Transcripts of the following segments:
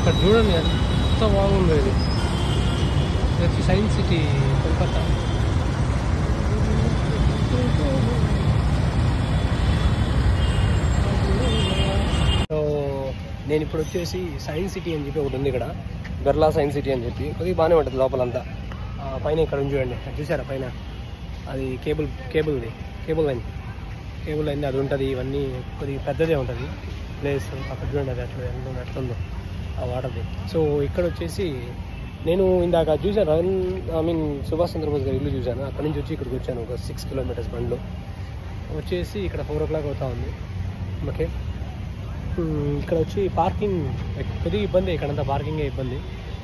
ఇక్కడ చూడండి ఎంత బాగుంది ఇది. వచ్చి సైన్స్ సిటీ కోల్కతా. సో నేను ఇప్పుడు వచ్చేసి సైన్స్ సిటీ అని చెప్పి ఒకటి ఉంది ఇక్కడ, బిర్లా సైన్స్ సిటీ అని చెప్పి. కొద్దిగా బాగానే ఉంటుంది లోపలంతా. పైన ఇక్కడ చూడండి, చూసారా పైన అది కేబుల్ లైన్ అది ఉంటుంది. ఇవన్నీ కొద్దిగా పెద్దదే ఉంటుంది ప్లేస్. అక్కడ చూడండి అది ఎట్లుందో ఆ వాటర్ది. సో ఇక్కడ వచ్చేసి నేను ఇందాక చూసాను, సుభాష్ చంద్రబోస్ గారి ఇల్లు చూశాను. అక్కడ నుంచి వచ్చి ఇక్కడికి వచ్చాను, ఒక 6 కిలోమీటర్స్ బండ్లో వచ్చేసి. ఇక్కడ 4 o'clock అవుతా ఉంది. ఓకే, ఇక్కడ వచ్చి పార్కింగ్ కొద్దిగా ఇబ్బంది, ఇక్కడంతా పార్కింగే ఇబ్బంది.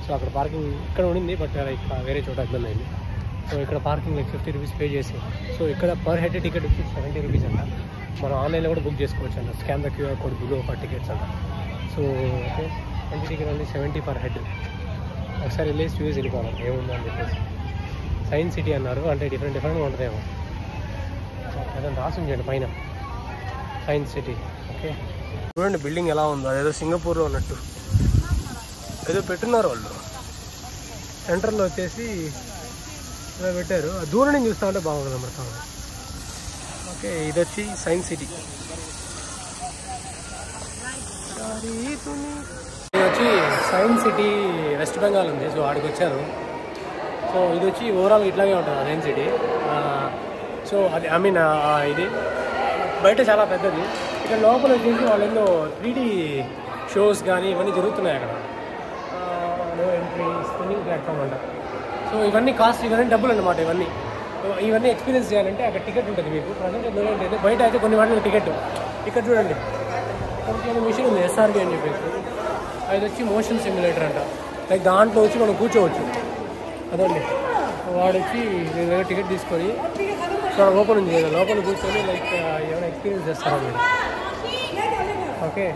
సో అక్కడ పార్కింగ్ ఇక్కడ ఉండింది, బట్ వేరే చోట ఇబ్బంది అయింది. సో ఇక్కడ పార్కింగ్ 50 రూపీస్ పే చేసి. సో ఇక్కడ పర్ హెడ్ టికెట్ వచ్చి 70 రూపీస్ అంట. మనం ఆన్లైన్లో కూడా బుక్ చేసుకోవచ్చు అంట, scan the QR code below for tickets అంట. సో ఓకే, మంచి టికెట్ ఓన్లీ 70 పర్ హెడ్. ఒకసారి వెళ్ళేసి చూసి వెళ్ళిపోవాలి ఏముందో అని చెప్పేసి. సైన్స్ సిటీ అన్నారు, అంటే డిఫరెంట్గా ఉంటుందేమో. అదంతా రాసి ఉంచండి పైన సైన్స్ సిటీ. ఓకే, చూడండి బిల్డింగ్ ఎలా ఉందో, అదేదో సింగపూర్లో ఉన్నట్టు ఏదో పెట్టున్నారు వాళ్ళు. సెంటర్లో వచ్చేసి ఇలా పెట్టారు, దూరం నుంచి చూస్తూ ఉంటే బాగుంటుంది అన్నమాట. ఓకే, ఇది వచ్చి సైన్స్ సిటీ. ఇది వచ్చి సైన్స్ సిటీ వెస్ట్ బెంగాల్ ఉంది. సో ఆడికి వచ్చాను. సో ఇది వచ్చి ఓవరాల్ ఇట్లాగే ఉంటుంది సైన్స్ సిటీ. సో అది ఇది బయట చాలా పెద్దది. ఇక్కడ లోపల వచ్చేసి వాళ్ళు ఎన్నో 3D షోస్ కానీ ఇవన్నీ జరుగుతున్నాయి అక్కడ. నో ఎంట్రీ, స్పిన్నింగ్ ప్లాట్ఫామ్ అంట. సో ఇవన్నీ కాస్ట్, ఇవన్నీ డబ్బులు అన్నమాట. ఇవన్నీ ఎక్స్పీరియన్స్ చేయాలంటే అక్కడ టికెట్ ఉంటుంది మీకు. ప్రజెంట్ ఏంటంటే బయట అయితే కొన్ని వాటికి టికెట్. ఇక్కడ చూడండి కొంచెం మిషన్ ఉంది SRB అని చెప్పేసి. అది వచ్చి మోషన్ సిమ్యులేటర్ అంట. లైక్ దాంట్లో వచ్చి మనం కూర్చోవచ్చు. అదండి వాడు వచ్చి నేను దగ్గర టికెట్ తీసుకొని ఓపెన్ ఉంది కదా, లోపల కూర్చొని లైక్ ఏమైనా ఎక్స్పీరియన్స్ చేస్తారా మీరు. ఓకే,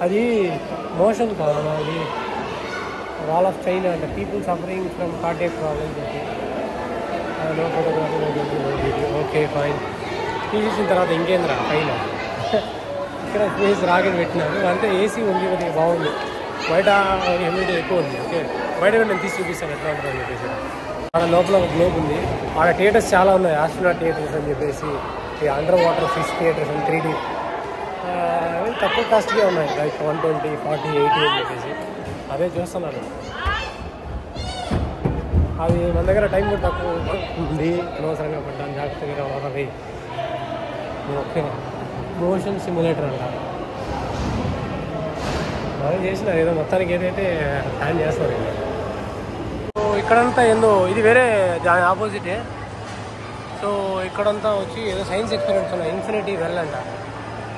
అది మోషన్ కాదు, అది వాల్ ఆఫ్ చైనా అంటే people suffering from cardiac problems చెప్పి. No photography. Okay fine. తీసిన తర్వాత ఇంకేంద్రా పైన ఇక్కడ స్పేస్ రాకెట్ పెట్టినారు. అంటే ఏసీ ఉంది, కొద్దిగా బాగుంది. బయట హ్యూమిడిటీ ఎక్కువ ఉంది. ఓకే, బయట నేను తీసి చూపిస్తాను ఎట్లా ఉంటుందని చెప్పేసి. ఆడ లోపల ఒక గ్లోబ్ ఉంది. ఆడ థియేటర్స్ చాలా ఉన్నాయి, ఆస్ట్రోనాట్ థియేటర్స్ అని చెప్పేసి, అండర్ వాటర్ ఫిష్ థియేటర్స్ అని 3D తక్కువ కాస్ట్గా ఉన్నాయి. లైక్ 120, 40, 80 అని చెప్పేసి అదే చూస్తున్నాను. అది మన దగ్గర టైం కూడా తక్కువ ఉంది, అనవసరంగా పడ్డాను, జాగ్రత్తగా వాడది. ఓకే, మోషన్ సిమ్యులేటర్ అంట. బాగా చేసినారు ఏదో, మొత్తానికి ఏదైతే ప్లాన్ చేస్తారు. సో ఇక్కడంతా ఏందో ఇది వేరే దాని ఆపోజిటే. సో ఇక్కడంతా వచ్చి ఏదో సైన్స్ ఎక్స్పెరిమెంట్స్ ఉన్నాయి. ఇన్ఫినిటీ వెల్ అంట.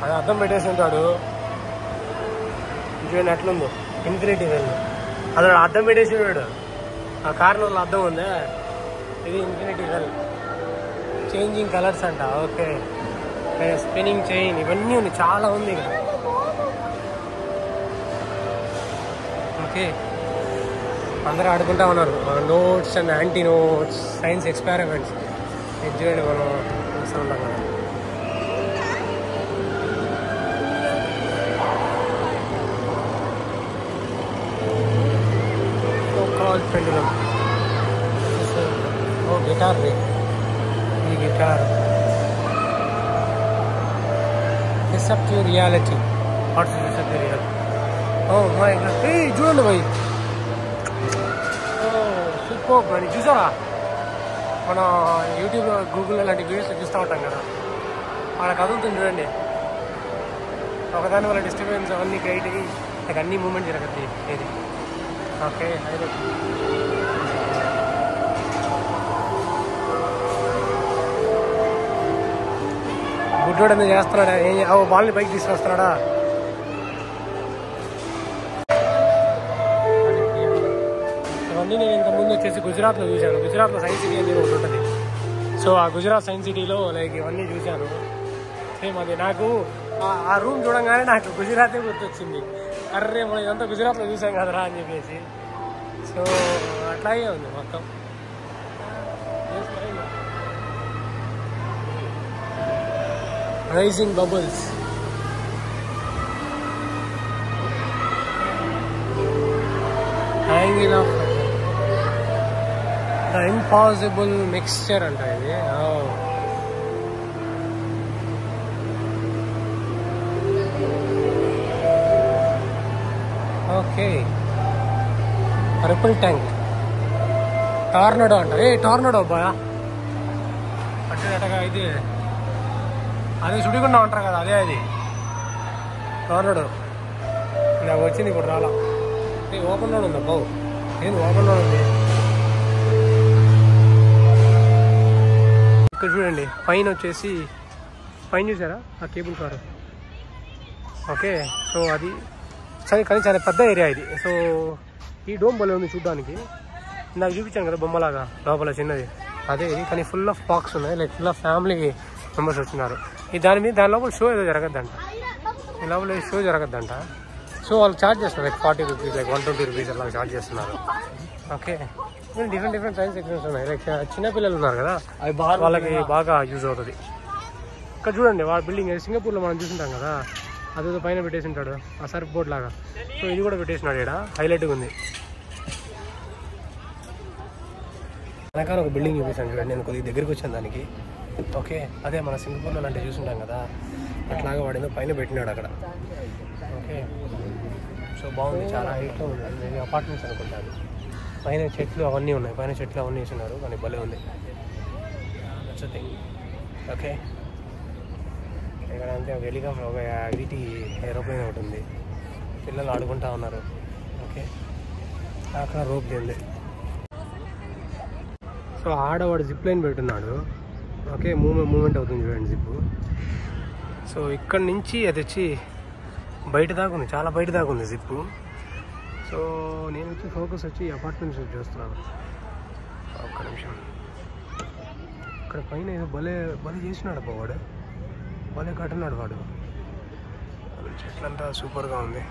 అది అర్థం పెట్టేసి ఉంటాడు, చూడండి ఎట్లుందో ఇన్ఫినిటీ వెల్. అది అర్థం పెట్టేసి ఉన్నాడు. ఆ కార్నర్లో అర్థం ఉందా, ఇది ఇన్ఫినిటీ వెల్. చేంజింగ్ కలర్స్ అంట. ఓకే, స్పిన్నింగ్ చైన్, ఇవన్నీ ఉంది, చాలా ఉంది ఇక్కడ. ఓకే, అందరూ ఆడుకుంటా ఉన్నారు. Notes and anti notes, science experiments. ఇది చూడండి మనం చూస్తూ ఉంటాం కదా. పెండులం. ఓ గిటార్, ఈ guitar deceptive reality. What's deceptive reality? Oh my God, చూడండి భయ్, సూపర్ అని చూసారా? మన యూట్యూబ్లో, గూగుల్లో ఇలాంటి వీడియోస్లో చూస్తూ ఉంటాం కదా, అలా కదులుతుంది చూడండి. ఒకదాని వల్ల డిస్టర్బెన్స్ అవన్నీ క్రియేట్ అయ్యి నాకు అన్ని మూమెంట్ జరగద్ది ఏది. ఓకే, గుడ్డోడు ఎందుకు చేస్తున్నాడా? బాల్ని పైకి తీసుకొస్తున్నాడా? ఇవన్నీ నేను ఇంతకుముందు వచ్చేసి గుజరాత్లో చూశాను. గుజరాత్లో సైన్స్ సిటీ అనేది ఒకటి ఉంటుంది. సో ఆ గుజరాత్ సైన్స్ సిటీలో లైక్ ఇవన్నీ చూశాను. సేమ్ అది నాకు ఆ రూమ్ చూడంగానే నాకు గుజరాతే గుర్తొచ్చింది. అర్రే మనం ఇదంతా గుజరాత్లో చూసాం కదరా అని చెప్పేసి. సో అట్లాగే ఉంది మొత్తం. Rising bubbles. Triangle of the impossible mixture అంట ఇది. ఓకే, రిపుల్ ట్యాంక్, టార్నడో అంట. టార్నడో అబ్బాయా అట్టగా ఇది అదే సుడిగుండా అంటారు కదా, అదే అది టార్నడో. నాకు వచ్చింది ఇప్పుడు రాలా. ఓపెన్ రోడ్ ఉందా బావు? ఏంది ఓపెన్ రోడ్ ఉంది ఇక్కడ చూడండి. పైన వచ్చేసి పైన చూసారా ఆ కేబుల్ కారు? ఓకే, సో అది కానీ చాలా పెద్ద ఏరియా ఇది. సో ఈ డోమ్ భలే ఉంది చూడడానికి. నాకు చూపించాను కదా బొమ్మలాగా లోపల చిన్నది, అదే ఇది. కానీ ఫుల్ ఆఫ్ పార్క్స్ ఉన్నాయి, like full of family members వచ్చినారు. దాని లోపల షో ఏదో జరగద్దంట, ఈ లోపల షో జరగద్దంట. సో వాళ్ళు ఛార్జ్ చేస్తున్నారు, లైక్ 40 రూపీస్, లైక్ 120 రూపీస్ అలా ఛార్జ్ చేస్తున్నారు. ఓకే, డిఫరెంట్ సైన్స్ ఎక్స్పీరియన్స్ ఉన్నాయి. లైక్ చిన్నపిల్లలు ఉన్నారు కదా, అవి వాళ్ళకి బాగా యూజ్ అవుతుంది. ఇక్కడ చూడండి వాళ్ళ బిల్డింగ్, సింగపూర్లో మనం చూసింటాం కదా, అదేదో పైన పెట్టేసి ఉంటాడు ఆ సర్ఫ్ బోర్డ్ లాగా. సో ఇది కూడా పెట్టేసినాడు ఇక్కడ, హైలైట్గా ఉంది. వెనకాల ఒక బిల్డింగ్ చూపిస్తాను చూడండి, నేను కొద్దిగా దగ్గరికి వచ్చాను దానికి. ఓకే, అదే మన సింగపూర్లో అంటే చూసుంటాం కదా, అట్లాగా వాడేదో పైన పెట్టినాడు అక్కడ. ఓకే, సో బాగుంది, చాలా హైట్లో ఉంది. నేను అపార్ట్మెంట్స్ అనుకుంటాను. పైన చెట్లు అవన్నీ ఉన్నాయి, పైన చెట్లు అవన్నీ వేసినారు, కానీ భలే ఉంది. ఓకే, ఇక్కడ అంతే ఒక హెలికాప్టర్, ఒక వీటి ఏరోప్లేన్ ఒకటి ఉంది, పిల్లలు ఆడుకుంటా ఉన్నారు. ఓకే, అక్కడ రోప్ ఉంది. సో ఆడవాడు జిప్ లైన్ పెట్టున్నాడు. ఓకే, మూమెంట్ అవుతుంది చూడండి జిప్. సో ఇక్కడ నుంచి అది వచ్చి బయట దాకా ఉంది, చాలా బయట దాకా ఉంది జిప్పు. సో నేను వచ్చి ఫోకస్ వచ్చి అపార్ట్మెంట్స్ చూస్తున్నాను. ఒక్క నిమిషం, ఇక్కడ పైన ఏదో భలే చేసినాడు అబ్బా వాడు, భలే కట్టున్నాడు వాడు. చెట్లంతా సూపర్గా ఉంది.